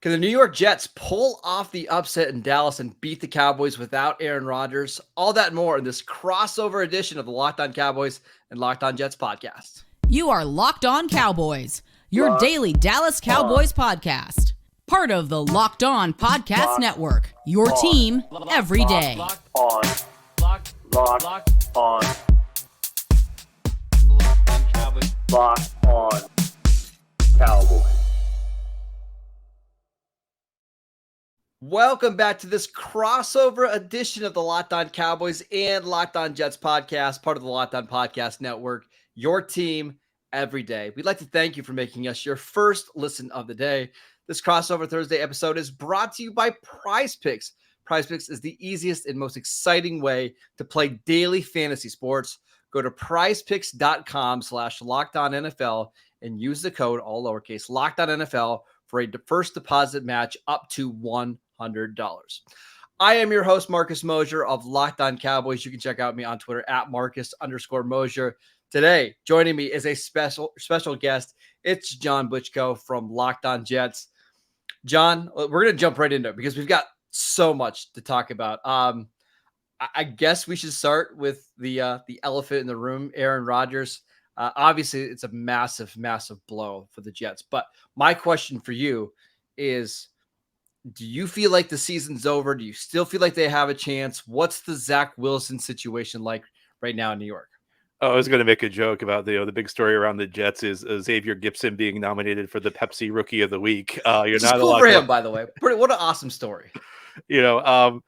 Can the New York Jets pull off the upset in Dallas and beat the Cowboys without Aaron Rodgers? All that and more in this crossover edition of the Locked On Cowboys and Locked On Jets podcast. You are Locked On Cowboys, your daily Dallas Cowboys podcast. Part of the Locked On Podcast Network, your team every day. Locked On Cowboys. Locked On Cowboys. Welcome back to this crossover edition of the Locked On Cowboys and Locked On Jets podcast, part of the Locked On Podcast Network, your team every day. We'd like to thank you for making us your first listen of the day. This crossover Thursday episode is brought to you by PrizePicks. PrizePicks is the easiest and most exciting way to play daily fantasy sports. Go to prizepicks.com/LockedOnNFL and use the code, all lowercase, LockedOnNFL for a first deposit match up to $100. I am your host, Marcus Mosher of Locked On Cowboys. You can check out me on Twitter at Marcus_Mosher. Today, joining me is a special guest. It's John Butchko from Locked On Jets. John, we're going to jump right into it because we've got so much to talk about. I guess we should start with the elephant in the room, Aaron Rodgers. Obviously, it's a massive, massive blow for the Jets. But my question for you is, do you feel like the season's over? Do you still feel like they have a chance? What's the Zach Wilson situation like right now in New York? Oh, I was going to make a joke about the big story around the Jets is Xavier Gipson being nominated for the Pepsi Rookie of the Week. You're not cool for him, by the way. What an awesome story. I've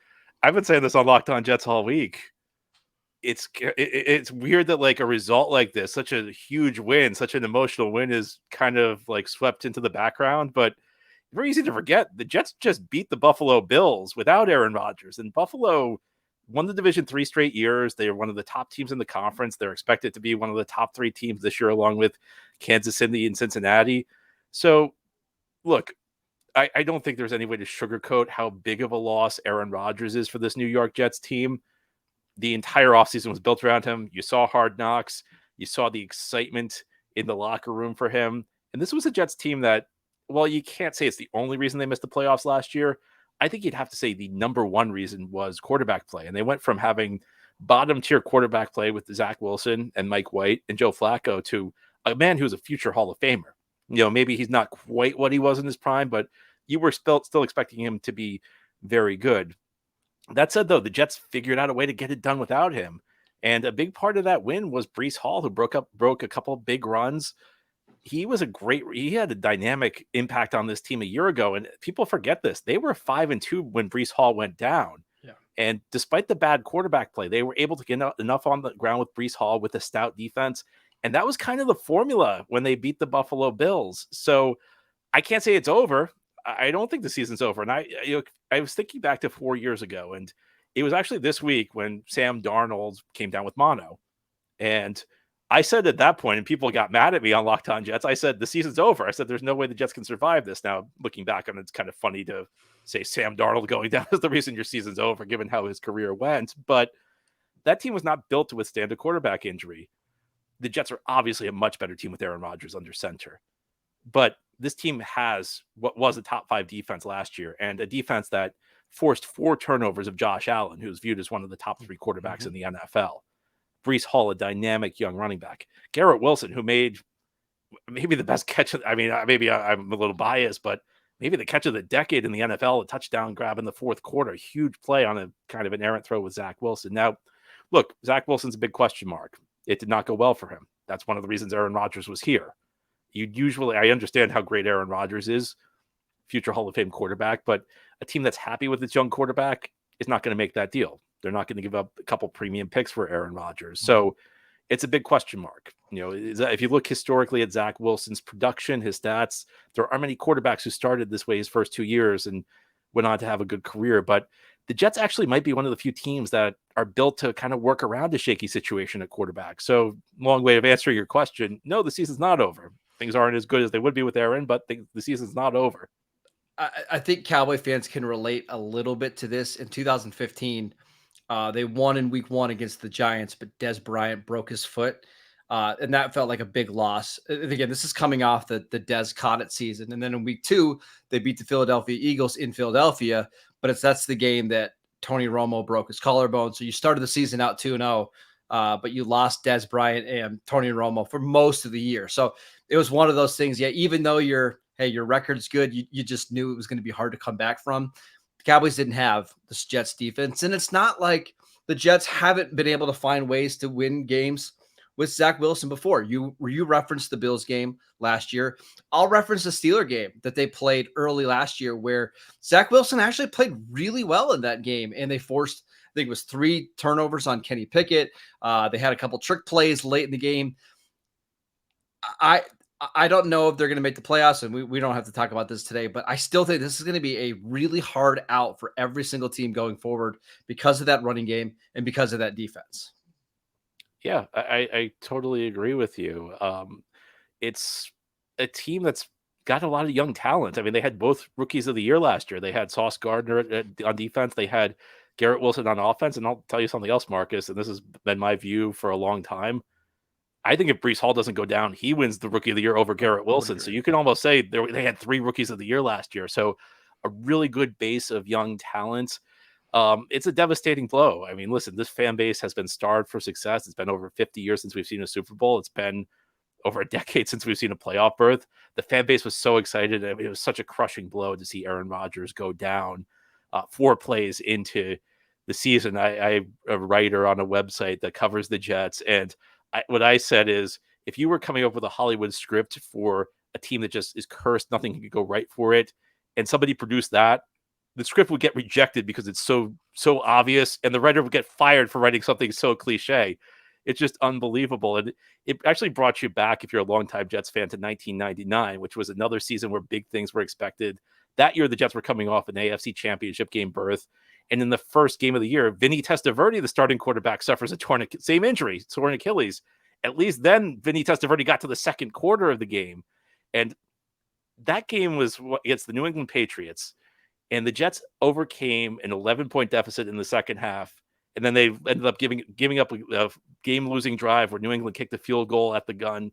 been saying this on Locked On Jets all week. It's weird that like a result like this, such a huge win, such an emotional win, is kind of like swept into the background. But very easy to forget, the Jets just beat the Buffalo Bills without Aaron Rodgers, and Buffalo won the division 3 straight years. They are one of the top teams in the conference. They're expected to be one of the top 3 teams this year, along with Kansas City and Cincinnati. So, look, I don't think there's any way to sugarcoat how big of a loss Aaron Rodgers is for this New York Jets team. The entire offseason was built around him. You saw Hard Knocks. You saw the excitement in the locker room for him. And this was a Jets team that, well, you can't say it's the only reason they missed the playoffs last year. I think you'd have to say the number one reason was quarterback play. And they went from having bottom tier quarterback play with Zach Wilson and Mike White and Joe Flacco to a man who's a future Hall of Famer. Maybe he's not quite what he was in his prime, but you were still expecting him to be very good. That said, though, the Jets figured out a way to get it done without him. And a big part of that win was Breece Hall, who broke a couple of big runs. He had a dynamic impact on this team a year ago. And people forget this. They were 5-2 when Breece Hall went down. Yeah. And despite the bad quarterback play, they were able to get enough on the ground with Breece Hall with a stout defense. And that was kind of the formula when they beat the Buffalo Bills. So I can't say it's over. I don't think the season's over. And I was thinking back to 4 years ago, and it was actually this week when Sam Darnold came down with mono. And I said at that point, and people got mad at me on Locked On Jets, I said, the season's over. I said, there's no way the Jets can survive this. Now, looking back on it, it's kind of funny to say Sam Darnold going down is the reason your season's over, given how his career went. But that team was not built to withstand a quarterback injury. The Jets are obviously a much better team with Aaron Rodgers under center. But this team has what was a top 5 defense last year, and a defense that forced 4 turnovers of Josh Allen, who's viewed as one of the top 3 quarterbacks in the NFL. Breece Hall, a dynamic young running back. Garrett Wilson, who made maybe the best catch. Maybe I'm a little biased, but maybe the catch of the decade in the NFL, a touchdown grab in the 4th quarter, a huge play on a kind of an errant throw with Zach Wilson. Now, look, Zach Wilson's a big question mark. It did not go well for him. That's one of the reasons Aaron Rodgers was here. I understand how great Aaron Rodgers is, future Hall of Fame quarterback, but a team that's happy with its young quarterback is not going to make that deal. They're not going to give up a couple premium picks for Aaron Rodgers. So it's a big question mark. If you look historically at Zach Wilson's production, his stats, there aren't many quarterbacks who started this way his first 2 years and went on to have a good career. But the Jets actually might be one of the few teams that are built to kind of work around a shaky situation at quarterback. So long way of answering your question. No, the season's not over. Things aren't as good as they would be with Aaron, but the season's not over. I think Cowboy fans can relate a little bit to this. In 2015, they won in week 1 against the Giants, but Dez Bryant broke his foot. And that felt like a big loss. And again, this is coming off the Des caught it season. And then in week 2, they beat the Philadelphia Eagles in Philadelphia, but that's the game that Tony Romo broke his collarbone. So you started the season out 2-0, but you lost Des Bryant and Tony Romo for most of the year. So it was one of those things. Yeah, even though your record's good, you just knew it was going to be hard to come back from. The Cowboys didn't have this Jets defense. And it's not like the Jets haven't been able to find ways to win games with Zach Wilson before. You referenced the Bills game last year. I'll reference the Steeler game that they played early last year where Zach Wilson actually played really well in that game. And they forced, I think it was 3 turnovers on Kenny Pickett. They had a couple trick plays late in the game. I don't know if they're going to make the playoffs, and we don't have to talk about this today, but I still think this is going to be a really hard out for every single team going forward because of that running game and because of that defense. Yeah, I totally agree with you. It's a team that's got a lot of young talent. I mean, they had both rookies of the year last year. They had Sauce Gardner on defense. They had Garrett Wilson on offense. And I'll tell you something else, Marcus, and this has been my view for a long time. I think if Breece Hall doesn't go down, he wins the rookie of the year over Garrett Wilson. So you can almost say they had 3 rookies of the year last year. So a really good base of young talent. It's a devastating blow. I mean, listen, this fan base has been starved for success. It's been over 50 years since we've seen a Super Bowl. It's been over a decade since we've seen a playoff berth. The fan base was so excited. I mean, it was such a crushing blow to see Aaron Rodgers go down 4 plays into the season. I'm a writer on a website that covers the Jets. And what I said is, if you were coming up with a Hollywood script for a team that just is cursed, nothing can go right for it, and somebody produced that, the script would get rejected because it's so obvious, and the writer would get fired for writing something so cliche. It's just unbelievable. And it actually brought you back, if you're a longtime Jets fan, to 1999, which was another season where big things were expected. That year, the Jets were coming off an AFC championship game berth. And in the first game of the year, Vinny Testaverde, the starting quarterback, suffers a torn Achilles. At least then Vinny Testaverde got to the second quarter of the game. And that game was against the New England Patriots. And the Jets overcame an 11-point deficit in the second half. And then they ended up giving up a game-losing drive where New England kicked a field goal at the gun.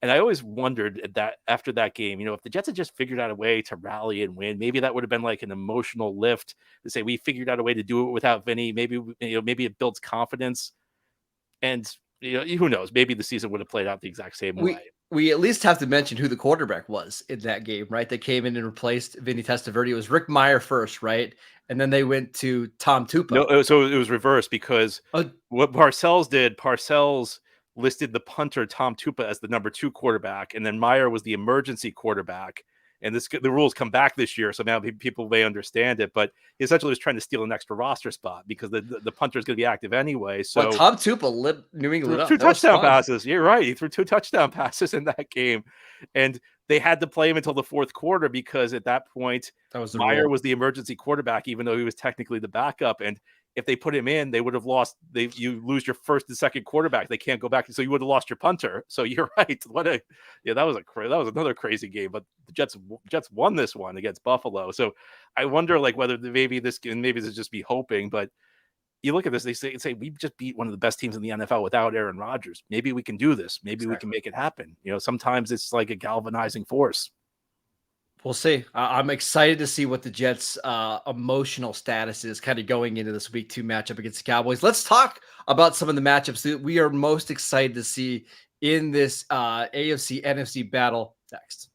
And I always wondered that after that game, if the Jets had just figured out a way to rally and win, maybe that would have been like an emotional lift to say, we figured out a way to do it without Vinny. Maybe it builds confidence. And who knows? Maybe the season would have played out the exact same way. We at least have to mention who the quarterback was in that game, right? That came in and replaced Vinny Testaverde. It was Rick Meyer first, right? And then they went to Tom Tupa. No, so it was reversed because what Parcells did, Parcells listed the punter Tom Tupa as the number 2 quarterback, and then Meyer was the emergency quarterback. And the rules come back this year, so now people may understand it. But he essentially was trying to steal an extra roster spot because the punter is going to be active anyway. So Tom Tupa lit New England up. 2 touchdown passes. You're right. He threw 2 touchdown passes in that game, and they had to play him until the fourth quarter because at that point, Meyer was the emergency quarterback, even though he was technically the backup. And if they put him in, they would have lost. You lose your first and second quarterback. They can't go back, so you would have lost your punter. So you're right. That was another crazy game. But the Jets won this one against Buffalo. So I wonder whether maybe this is just be hoping. But you look at this, they say we just beat one of the best teams in the NFL without Aaron Rodgers. Maybe we can do this. Maybe we can make it happen. Sometimes it's like a galvanizing force. We'll see. I'm excited to see what the Jets' emotional status is kind of going into this week 2 matchup against the Cowboys. Let's talk about some of the matchups that we are most excited to see in this AFC NFC battle next.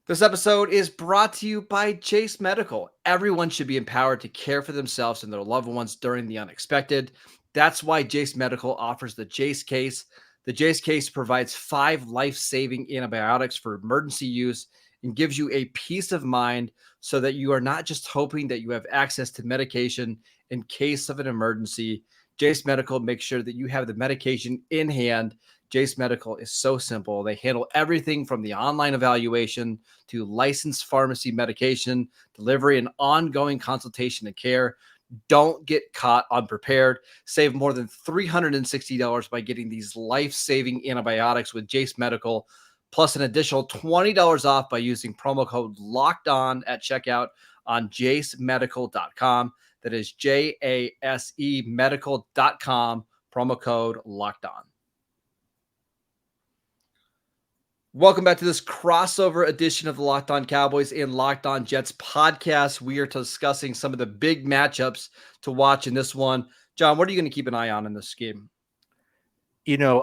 This episode is brought to you by Jase Medical. Everyone should be empowered to care for themselves and their loved ones during the unexpected. That's why Jase Medical offers the Jase case. The Jase case provides 5 life-saving antibiotics for emergency use and gives you a peace of mind so that you are not just hoping that you have access to medication in case of an emergency. Jase Medical makes sure that you have the medication in hand. Jase Medical is so simple. They handle everything from the online evaluation to licensed pharmacy medication, delivery, and ongoing consultation and care. Don't get caught unprepared. Save more than $360 by getting these life-saving antibiotics with Jase Medical, plus an additional $20 off by using promo code LOCKEDON at checkout on jasemedical.com. That is JASE medical.com, promo code LOCKEDON. Welcome back to this crossover edition of the Locked On Cowboys and Locked On Jets podcast. We are discussing some of the big matchups to watch in this one. John, what are you going to keep an eye on in this game?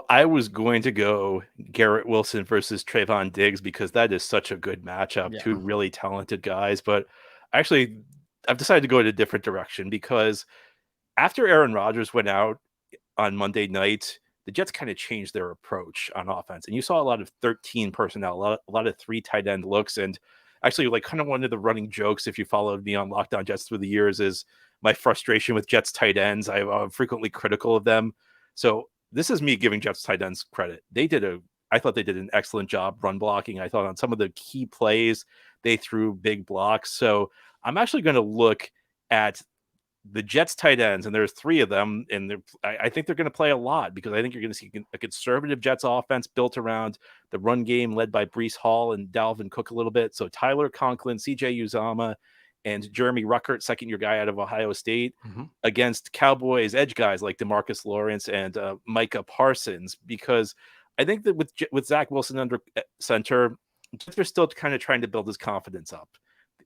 I was going to go Garrett Wilson versus Trayvon Diggs because that is such a good matchup. Yeah. Two really talented guys. But actually, I've decided to go in a different direction because after Aaron Rodgers went out on Monday night, the Jets kind of changed their approach on offense. And you saw a lot of 13 personnel, a lot of 3 tight end looks. And actually, like kind of one of the running jokes, if you followed me on Locked On Jets through the years, is my frustration with Jets tight ends. I'm frequently critical of them. So this is me giving Jets tight ends credit. I thought they did an excellent job run blocking. I thought on some of the key plays, they threw big blocks. So I'm actually going to look at the Jets tight ends, and there's 3 of them, and I think they're going to play a lot because I think you're going to see a conservative Jets offense built around the run game led by Breece Hall and Dalvin Cook a little bit. So Tyler Conklin, CJ Uzomah, and Jeremy Ruckert, second-year guy out of Ohio State, against Cowboys edge guys like DeMarcus Lawrence and Micah Parsons, because I think that with Zach Wilson under center, they're still kind of trying to build his confidence up.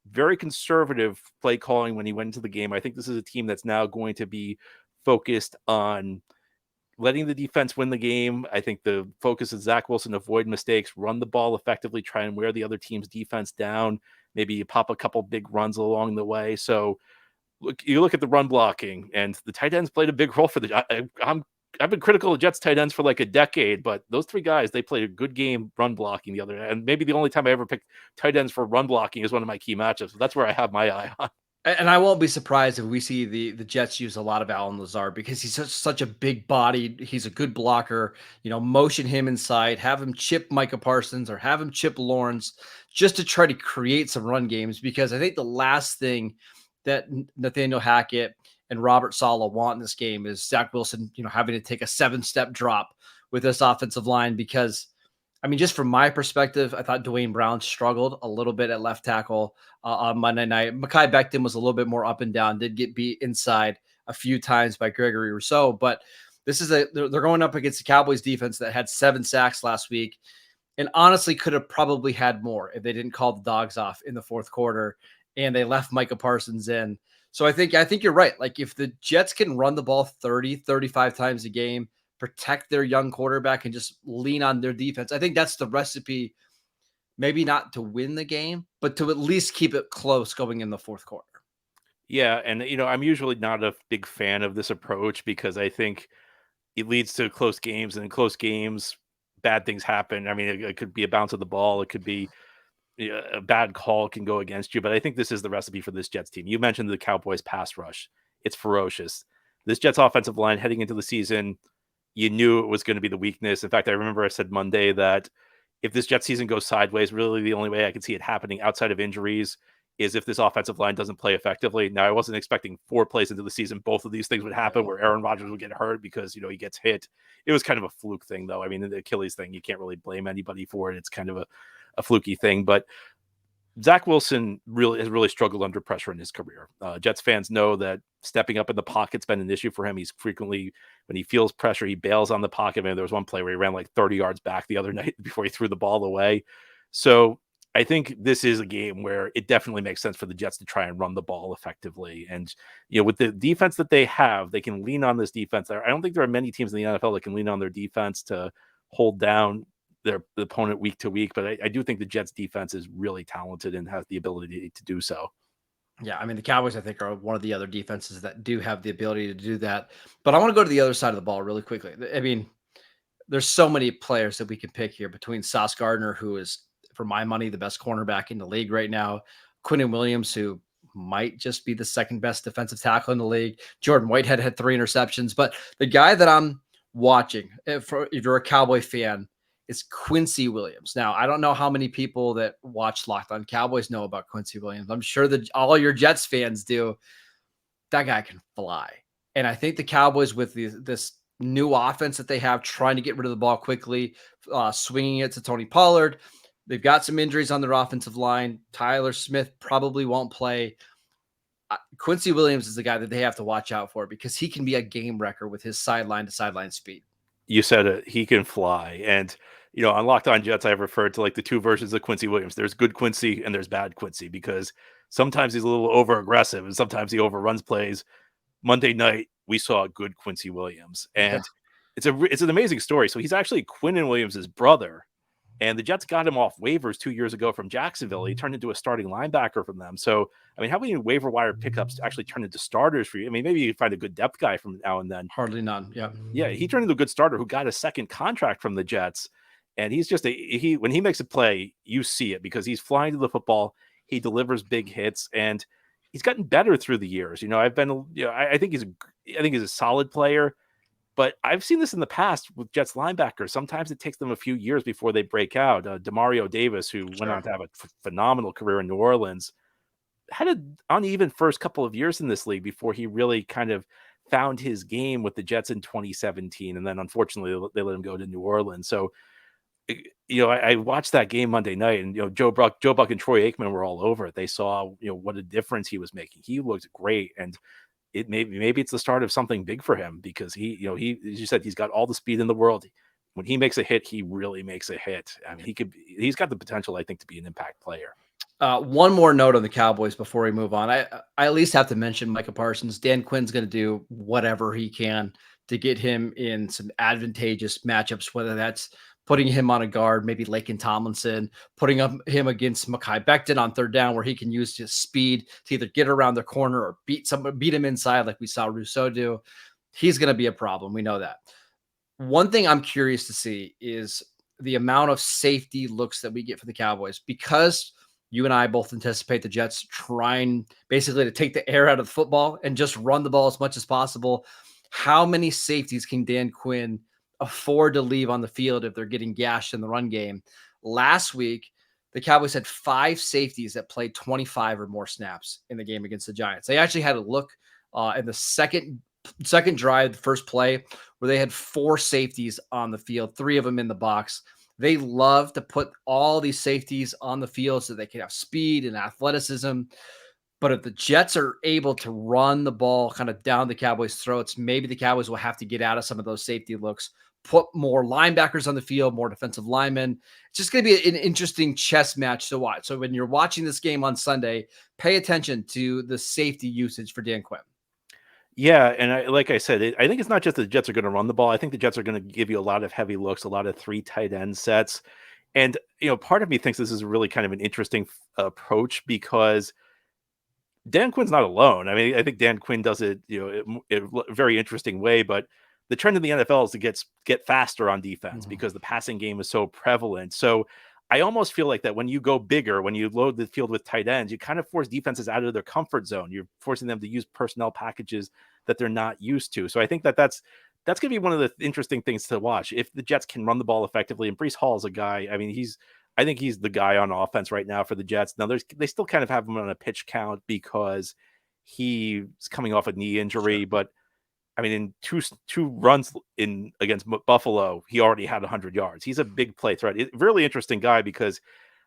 Very conservative play calling when he went into the game. I think this is a team that's now going to be focused on letting the defense win the game. I think the focus is Zach Wilson, avoid mistakes, run the ball effectively, try and wear the other team's defense down. Maybe you pop a couple big runs along the way. So you look at the run blocking, and the tight ends played a big role for I've been critical of Jets tight ends for like a decade, but those 3 guys, they played a good game run blocking the other day. And maybe the only time I ever picked tight ends for run blocking is one of my key matchups. So that's where I have my eye on. And I won't be surprised if we see the Jets use a lot of Allen Lazard because he's such a big body. He's a good blocker. Motion him inside, have him chip Micah Parsons or have him chip Lawrence just to try to create some run games. Because I think the last thing that Nathaniel Hackett and Robert Saleh want in this game is Zach Wilson, having to take a 7-step drop with this offensive line. Because, just from my perspective, I thought Dwayne Brown struggled a little bit at left tackle on Monday night. Mekhi Becton was a little bit more up and down, did get beat inside a few times by Gregory Rousseau. But they're going up against the Cowboys defense that had 7 sacks last week, and honestly could have probably had more if they didn't call the dogs off in the fourth quarter and they left Micah Parsons in. So I think you're right. Like, if the Jets can run the ball 30, 35 times a game, protect their young quarterback, and just lean on their defense, I think that's the recipe, maybe not to win the game, but to at least keep it close going in the fourth quarter. Yeah, and I'm usually not a big fan of this approach because I think it leads to close games, and in close games, bad things happen. It could be a bounce of the ball. It could be a bad call can go against you, but I think this is the recipe for this Jets team. You mentioned the Cowboys pass rush. It's ferocious. This Jets offensive line heading into the season, you knew it was going to be the weakness. In fact, I remember I said Monday that if this Jets season goes sideways, really the only way I could see it happening outside of injuries is if this offensive line doesn't play effectively. Now, I wasn't expecting 4 plays into the season both of these things would happen where Aaron Rodgers would get hurt because, he gets hit. It was kind of a fluke thing, though. The Achilles thing, you can't really blame anybody for it. It's kind of a fluky thing, but Zach Wilson has really struggled under pressure in his career. Jets fans know that stepping up in the pocket's been an issue for him. He's frequently, when he feels pressure, he bails on the pocket. There was one play where he ran like 30 yards back the other night before he threw the ball away. So I think this is a game where it definitely makes sense for the Jets to try and run the ball effectively. And, with the defense that they have, they can lean on this defense. I don't think there are many teams in the NFL that can lean on their defense to hold down their opponent week to week, but I do think the Jets defense is really talented and has the ability to do so. Yeah, the Cowboys, I think, are one of the other defenses that do have the ability to do that. But I want to go to the other side of the ball really quickly. There's so many players that we can pick here between Sauce Gardner, who is, for my money, the best cornerback in the league right now, Quinnen Williams, who might just be the second best defensive tackle in the league. Jordan Whitehead had 3 interceptions, but the guy that I'm watching, if you're a Cowboy fan, is Quincy Williams. Now, I don't know how many people that watch Locked On Cowboys know about Quincy Williams. I'm sure that all your Jets fans do. That guy can fly. And I think the Cowboys, with this new offense that they have, trying to get rid of the ball quickly, swinging it to Tony Pollard, they've got some injuries on their offensive line. Tyler Smith probably won't play. Quincy Williams is the guy that they have to watch out for because he can be a game wrecker with his sideline to sideline speed. You said it. He can fly. And, on Locked On Jets, I've referred to like the two versions of Quincy Williams. There's good Quincy and there's bad Quincy because sometimes he's a little over aggressive and sometimes he overruns plays. Monday night, we saw good Quincy Williams. And it's an amazing story. So he's actually Quinnen Williams' brother. And the Jets got him off waivers 2 years ago from Jacksonville. He turned into a starting linebacker from them. So, how many waiver wire pickups actually turn into starters for you? Maybe you find a good depth guy from now and then. Hardly none. Yeah. Yeah. He turned into a good starter who got a second contract from the Jets. And he's just when he makes a play, you see it because he's flying to the football. He delivers big hits and he's gotten better through the years. I think he's a solid player. But I've seen this in the past with Jets linebackers. Sometimes it takes them a few years before they break out. Demario Davis, who went on to have a phenomenal career in New Orleans, had an uneven first couple of years in this league before he really kind of found his game with the Jets in 2017. And then, unfortunately, they let him go to New Orleans. So, I watched that game Monday night, and Joe Buck and Troy Aikman were all over it. They saw what a difference he was making. He looked great, and maybe it's the start of something big for him because he, as you said, he's got all the speed in the world. When he makes a hit, he really makes a hit. He's got the potential, I think, to be an impact player. One more note on the Cowboys before we move on. I at least have to mention Micah Parsons. Dan Quinn's going to do whatever he can to get him in some advantageous matchups, whether that's putting him on a guard, maybe Laken Tomlinson, putting him against Mekhi Becton on third down where he can use his speed to either get around the corner or beat him inside like we saw Rousseau do. He's going to be a problem. We know that. One thing I'm curious to see is the amount of safety looks that we get for the Cowboys because you and I both anticipate the Jets trying basically to take the air out of the football and just run the ball as much as possible. How many safeties can Dan Quinn afford to leave on the field if they're getting gashed in the run game? Last week, the Cowboys had 5 safeties that played 25 or more snaps in the game against the Giants. They actually had a look in the second drive, the first play, where they had 4 safeties on the field, 3 of them in the box. They love to put all these safeties on the field so they can have speed and athleticism. But if the Jets are able to run the ball kind of down the Cowboys' throats, maybe the Cowboys will have to get out of some of those safety looks, put more linebackers on the field, more defensive linemen. It's just going to be an interesting chess match to watch. So when you're watching this game on Sunday, pay attention to the safety usage for Dan Quinn. Yeah, and like I said, I think it's not just the Jets are going to run the ball. I think the Jets are going to give you a lot of heavy looks, a lot of 3 tight end sets. And, part of me thinks this is really kind of an interesting approach because Dan Quinn's not alone. I think Dan Quinn does it, in a very interesting way, but the trend in the NFL is to get faster on defense because the passing game is so prevalent. So I almost feel like that when you go bigger, when you load the field with tight ends, you kind of force defenses out of their comfort zone. You're forcing them to use personnel packages that they're not used to. So I think that's going to be one of the interesting things to watch. If the Jets can run the ball effectively, and Breece Hall is a guy, I think he's the guy on offense right now for the Jets. Now they still kind of have him on a pitch count because he's coming off a knee injury, but in two runs against Buffalo, he already had 100 yards. He's a big play threat. Really interesting guy because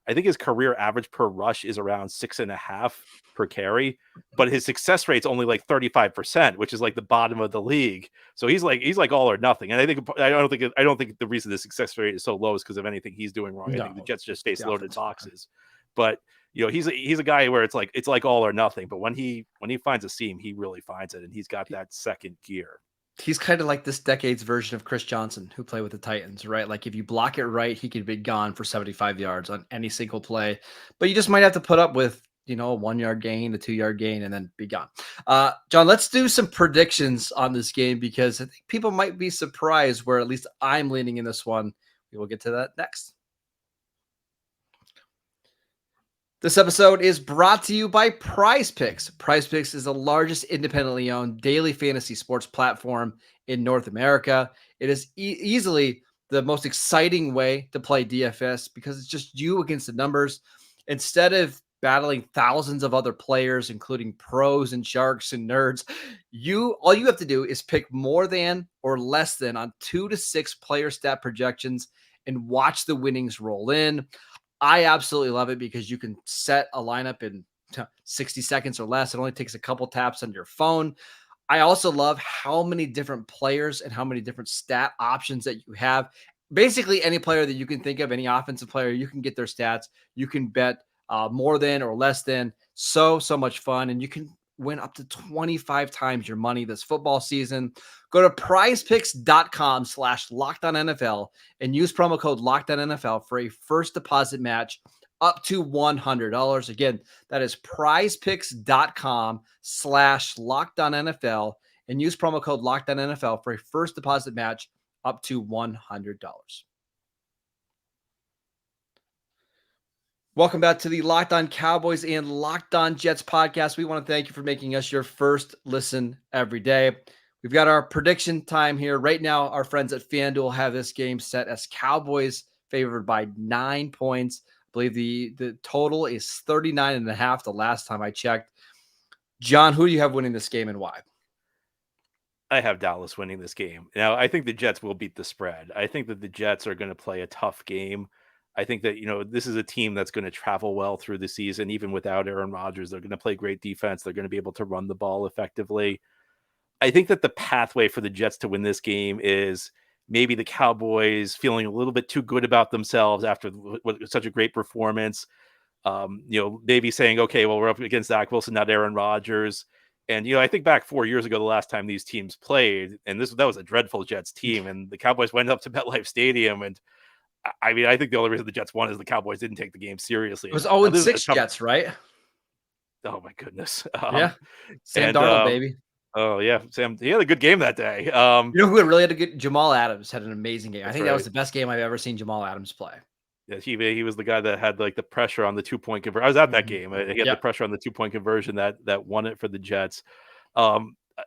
I think his career average per rush is around 6.5 per carry, but his success rate's only like 35%, which is like the bottom of the league. So he's like all or nothing. And I don't think the reason the success rate is so low is because of anything he's doing wrong. I think the Jets just face loaded boxes. But he's a guy where it's like all or nothing. But when he finds a seam, he really finds it, and he's got that second gear. He's kind of like this decade's version of Chris Johnson, who played with the Titans, right? Like if you block it right, he could be gone for 75 yards on any single play. But you just might have to put up with, a 1 yard gain, a 2 yard gain, and then be gone. John, let's do some predictions on this game because I think people might be surprised where at least I'm leaning in this one. We will get to that next. This episode is brought to you by PrizePicks. PrizePicks is the largest independently owned daily fantasy sports platform in North America. It is easily the most exciting way to play DFS because it's just you against the numbers. Instead of battling thousands of other players, including pros and sharks and nerds, all you have to do is pick more than or less than on 2 to 6 player stat projections and watch the winnings roll in. I absolutely love it because you can set a lineup in 60 seconds or less. It only takes a couple taps on your phone. I also love how many different players and how many different stat options that you have. Basically, any player that you can think of, any offensive player, you can get their stats. You can bet more than or less than. So much fun. And you can win up to 25 times your money this football season. Go to prizepicks.com/LockedOnNFL and use promo code LockedOnNFL for a first deposit match up to $100. Again, that is prizepicks.com/LockedOnNFL and use promo code LockedOnNFL for a first deposit match up to $100. Welcome back to the Locked On Cowboys and Locked On Jets podcast. We want to thank you for making us your first listen every day. We've got our prediction time here. Right now, our friends at FanDuel have this game set as Cowboys favored by 9 points. I believe the total is 39.5 the last time I checked. John, who do you have winning this game and why? I have Dallas winning this game. Now, I think the Jets will beat the spread. I think that the Jets are going to play a tough game. I think that, this is a team that's going to travel well through the season, even without Aaron Rodgers. They're going to play great defense. They're going to be able to run the ball effectively. I think that the pathway for the Jets to win this game is maybe the Cowboys feeling a little bit too good about themselves after such a great performance. Maybe saying, okay, well, we're up against Zach Wilson, not Aaron Rodgers. And, I think back 4 years ago, the last time these teams played, and that was a dreadful Jets team, and the Cowboys went up to MetLife Stadium. And I mean, I think the only reason the Jets won is the Cowboys didn't take the game seriously. It was 0-6 Jets, right? Oh, my goodness. Yeah. Sam Darnold, baby. Oh, yeah. Sam, he had a good game that day. Who really had a good? Jamal Adams had an amazing game. I think right. That was the best game I've ever seen Jamal Adams play. Yeah, he was the guy that had like the pressure on the 2-point conversion. I was at that game. He had the pressure on the 2-point conversion that won it for the Jets. I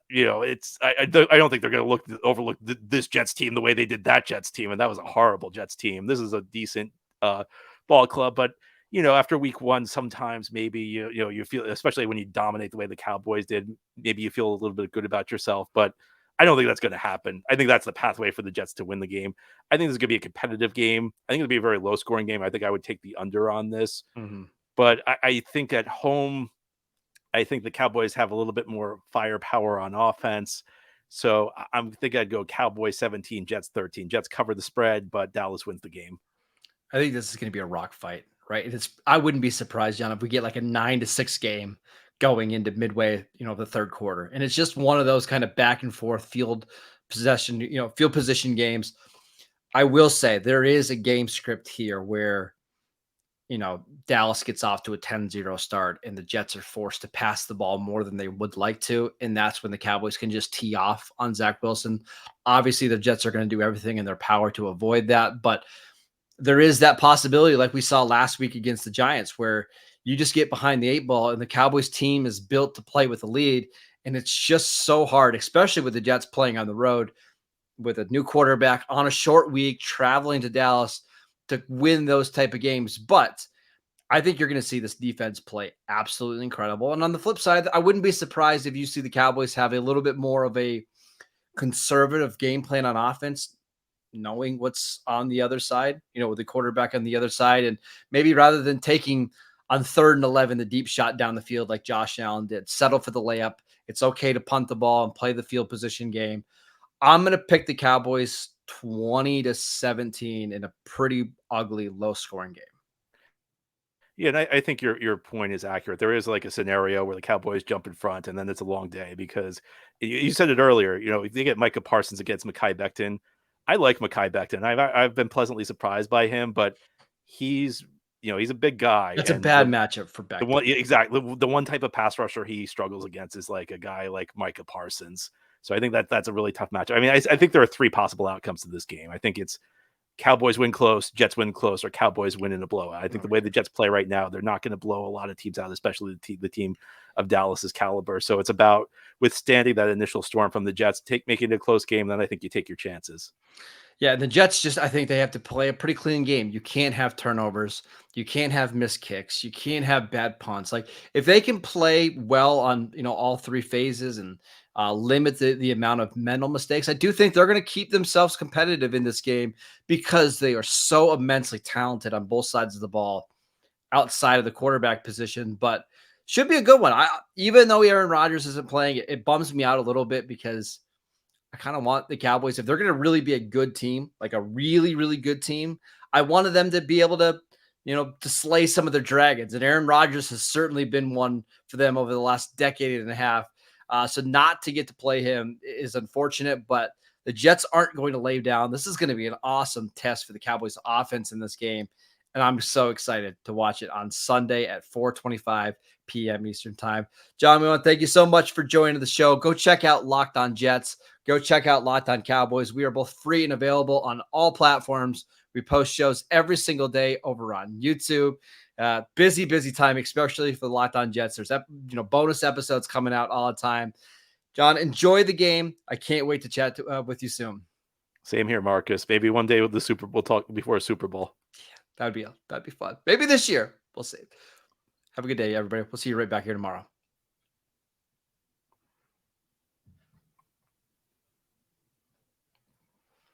don't think they're going to overlook this Jets team the way they did that Jets team, and that was a horrible Jets team. This is a decent ball club, but after week one, sometimes maybe you feel, especially when you dominate the way the Cowboys did, maybe you feel a little bit good about yourself, but I don't think that's going to happen. I think that's the pathway for the Jets to win the game. I think this is going to be a competitive game. I think it'll be a very low-scoring game. I think I would take the under on this. Mm-hmm. But I think at home, I think the Cowboys have a little bit more firepower on offense. So I think I'd go Cowboys 17, Jets 13. Jets cover the spread, but Dallas wins the game. I think this is going to be a rock fight, right? I wouldn't be surprised, John, if we get like a 9-6 game going into midway, the third quarter. And it's just one of those kind of back and forth field position games. I will say there is a game script here where, Dallas gets off to a 10-0 start and the Jets are forced to pass the ball more than they would like to. And that's when the Cowboys can just tee off on Zach Wilson. Obviously, the Jets are going to do everything in their power to avoid that. But there is that possibility, like we saw last week against the Giants, where you just get behind the 8 ball and the Cowboys team is built to play with the lead. And it's just so hard, especially with the Jets playing on the road with a new quarterback on a short week, traveling to Dallas to win those type of games. But I think you're going to see this defense play absolutely incredible. And on the flip side, I wouldn't be surprised if you see the Cowboys have a little bit more of a conservative game plan on offense, knowing what's on the other side, with the quarterback on the other side. And maybe rather than taking on 3rd and 11, the deep shot down the field like Josh Allen did, settle for the layup. It's okay to punt the ball and play the field position game. I'm going to pick the Cowboys 20-17 in a pretty ugly, low-scoring game. Yeah, and I think your point is accurate. There is like a scenario where the Cowboys jump in front, and then it's a long day because you said it earlier. If they get Micah Parsons against Mekhi Becton, I like Mekhi Becton. I've been pleasantly surprised by him, but he's a big guy. That's a bad matchup for Becton. Exactly. The one type of pass rusher he struggles against is like a guy like Micah Parsons. So I think that's a really tough matchup. I mean, I think there are 3 possible outcomes to this game. I think it's Cowboys win close, Jets win close, or Cowboys win in a blowout. I think the way the Jets play right now, they're not going to blow a lot of teams out, especially the team of Dallas's caliber. So it's about withstanding that initial storm from the Jets, making it a close game. Then I think you take your chances. Yeah, the Jets I think they have to play a pretty clean game. You can't have turnovers. You can't have missed kicks. You can't have bad punts. Like if they can play well on, all 3 phases and limit the amount of mental mistakes, I do think they're going to keep themselves competitive in this game because they are so immensely talented on both sides of the ball outside of the quarterback position. But should be a good one. Even though Aaron Rodgers isn't playing, it bums me out a little bit because I kind of want the Cowboys, if they're going to really be a good team, like a really, really good team, I wanted them to be able to, to slay some of their dragons. And Aaron Rodgers has certainly been one for them over the last decade and a half. So not to get to play him is unfortunate, but the Jets aren't going to lay down. This is going to be an awesome test for the Cowboys offense in this game. And I'm so excited to watch it on Sunday at 4:25 p.m. Eastern time. John, we want to thank you so much for joining the show. Go check out Locked On Jets. Go check out Locked On Cowboys. We are both free and available on all platforms. We post shows every single day over on YouTube. Busy time, especially for the Locked On Jets. There's bonus episodes coming out all the time. John, enjoy the game. I can't wait to chat with you soon. Same here, Marcus. Maybe one day with the Super Bowl, talk before a Super Bowl. That'd be fun. Maybe this year. We'll see. Have a good day, everybody. We'll see you right back here tomorrow.